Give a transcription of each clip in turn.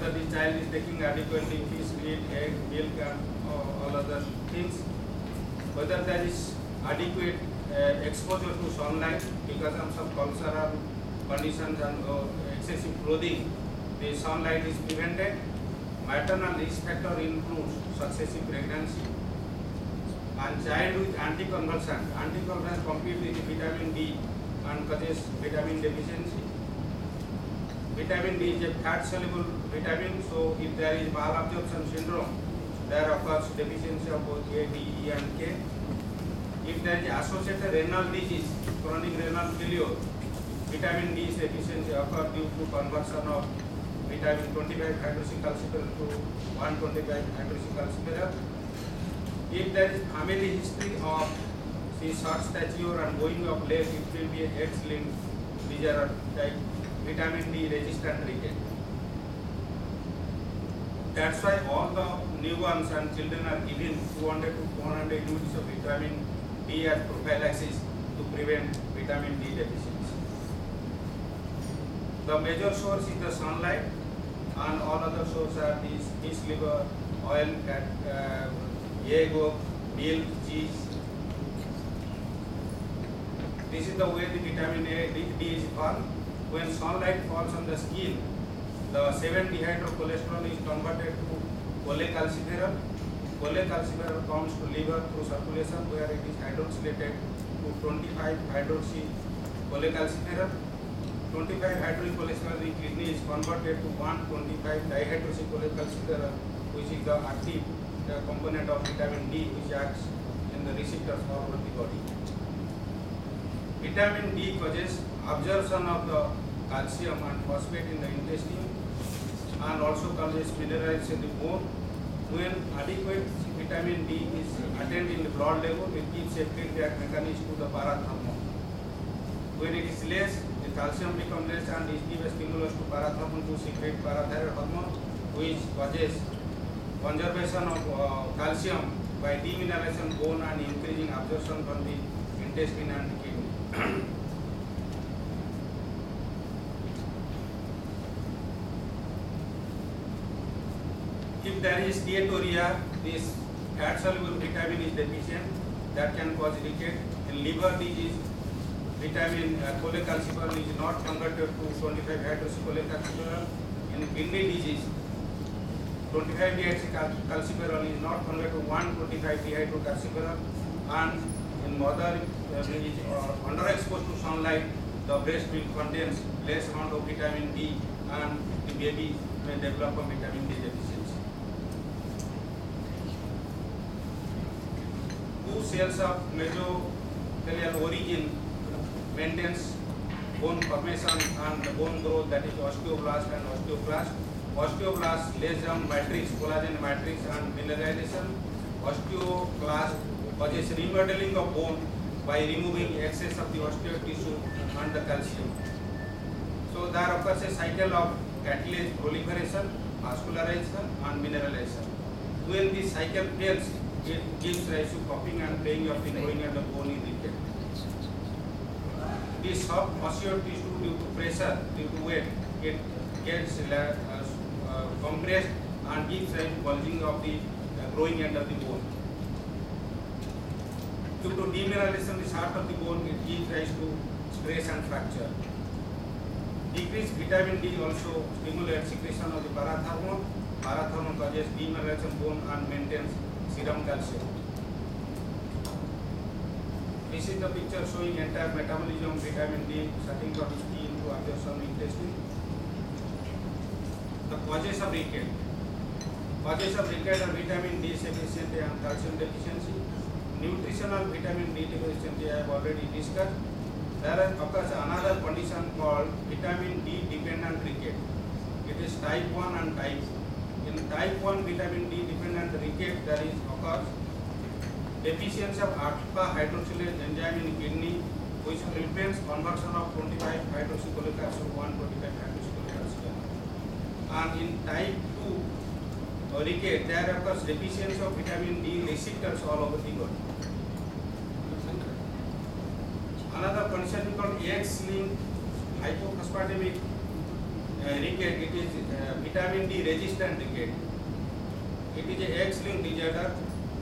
whether the child is taking adequately fish, meat, egg, milk, and all other things, whether there is adequate exposure to sunlight because of some cultural conditions and excessive clothing, the sunlight is prevented. Maternal risk factor includes successive pregnancy and child with anticonvulsant. Anticonvulsant compete with vitamin D and causes vitamin deficiency. Vitamin D is a fat soluble vitamin, so if there is malabsorption syndrome, there occurs deficiency of both A, D, E and K. If there is associated renal disease, chronic renal failure, vitamin D deficiency occurs due to conversion of vitamin 25 hydroxycalciferol to 125 hydroxycalciferol. If there is family history of short stature and going of leg, it will be a X-linked disorder like vitamin D resistant ricket. That's why all the newborns and children are given 200 to 400 units of vitamin D as prophylaxis to prevent vitamin D deficiency. The major source is the sunlight, and all other sources are these fish liver, oil, egg, milk, cheese. This is the way the vitamin D is formed. When sunlight falls on the skin, the 7-dehydrocholesterol is converted to cholecalciferol. Cholecalciferol comes to liver through circulation, where it is hydroxylated to 25-hydroxycholecalciferol. 25-hydroxycholesterol in kidney is converted to 1,25-dihydroxycholecalciferol, which is the active component of vitamin D, which acts in the receptors all over the body. Vitamin D causes absorption of the calcium and phosphate in the intestine and also causes minerals in the bone. When adequate vitamin D is attained in the blood level, it gives a feedback mechanism to the parathormone. When it is less, the calcium becomes less and it gives a stimulus to parathormone to secrete parathyroid hormone, which causes conservation of calcium by demineralization bone and increasing absorption from the intestine and the kidney. If there is steatorrhea, this fat soluble vitamin is deficient, that can cause ricket. In liver disease, vitamin cholecalciferol is not converted to 25-hydroxycholecalciferol. In kidney disease, 25-dihydroxycalciferol is not converted to 125-dihydroxycalciferol, and in mother is underexposed to sunlight, the breast milk contains less amount of vitamin D and the baby may develop a vitamin D deficiency. Two cells of mesothelial origin maintains bone formation and bone growth, that is osteoblast and osteoclast. Osteoblast lays down matrix, collagen matrix and mineralization. Osteoclast causes remodeling of bone by removing excess of the osteoid tissue and the calcium. So there occurs a cycle of cartilage proliferation, vascularization and mineralization. When this cycle fails, it gives rise to popping and playing of the growing and the bone in ricket. This soft osteoid tissue, due to pressure, due to weight, it gets compressed and gives rise to bulging of the growing end of the bone. Due to demineralization of the shaft of the bone, it gives rise to stress and fracture. Decreased vitamin D also stimulates secretion of the parathormone. Parathormone causes demineralization of bone and maintains serum calcium. This is the picture showing entire metabolism of vitamin D starting from skin to absorption intestine. The causes of ricket. Causes of ricket are vitamin D deficiency and calcium deficiency. Nutritional vitamin D deficiency I have already discussed. There occurs another condition called vitamin D dependent ricket. It is type 1 and type 2. In type 1 vitamin D dependent ricket, there is occurs deficiency of alpha hydroxylase enzyme in kidney, which prevents conversion of 25-hydroxycholecalciferol to 125-hydroxycholecalciferol. And in type 2 ricket, there occurs deficiency of vitamin D receptors all over the body. Another condition is called X-linked hypophosphatemic ricket, it is vitamin D resistant ricket. It is a X-linked disorder.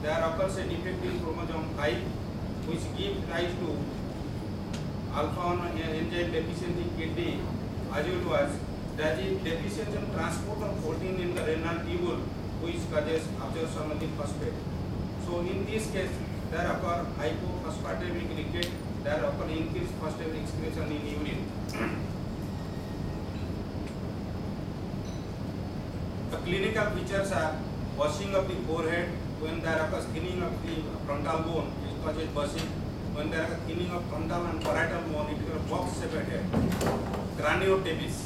There occurs a defect in chromosome 5, which gives rise to alpha-1 enzyme deficiency in kidney, as well as there is deficiency in transport of protein in the renal tubule, which causes absorption of the phosphate. So in this case, there occur hypophosphatemic ricket, there occur increased phosphate excretion in urine. The clinical features are bushing of the forehead. When there occurs thinning of the frontal bone, it causes bushing. When there is thinning of frontal and parietal bone, it is a box-shaped head. Craniotabes.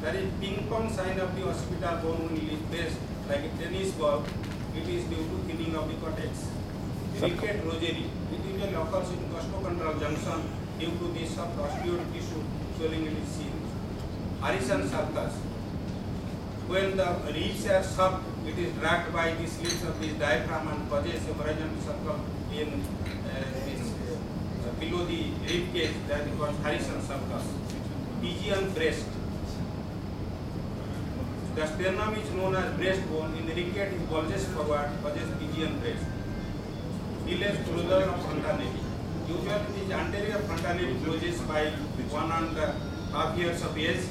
There is ping pong sign of the occipital bone when it is placed like a tennis ball. It is due to thinning of the cortex. Ricket rosary. It usually occurs in costochondral junction due to the soft osteoid tissue swelling in the seen. Harrison sulcus. When the ribs are soft, it is dragged by the slits of the diaphragm and causes a horizontal circle in below the rib cage, that is called Harrison sulcus. Pigeon breast. The sternum is known as breastbone. In the ricket, it bulges forward, causes pigeon breast. Delayed closure of frontal navi. Usually, the anterior frontal navi closes by 1.5 years of age,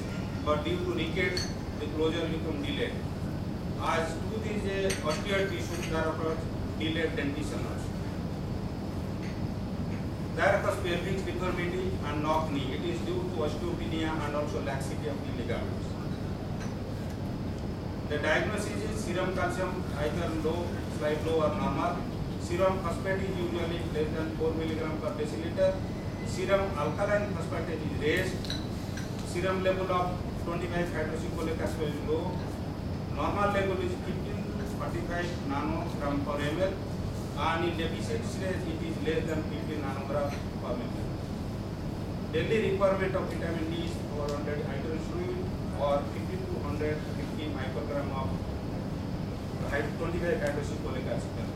but due to ricket, the closure become delayed. As tooth is a osteoid tissue, there occurs delayed dentition also. There occurs pelvic deformity and knock knee. It is due to osteopenia and also laxity of the ligaments. The diagnosis is serum calcium either low, slight low or normal. Serum phosphate is usually less than 4 mg per deciliter. Serum alkaline phosphate is raised. Serum level of 25 hydroxycholic acid is low. Normal level is 15 to 45 nanogram per ml, and in deficient stage it is less than 50 nanogram per ml. Daily requirement of vitamin D is 400 hydroxycholic or 50 to 150 microgram of 25 hydroxycholic acid.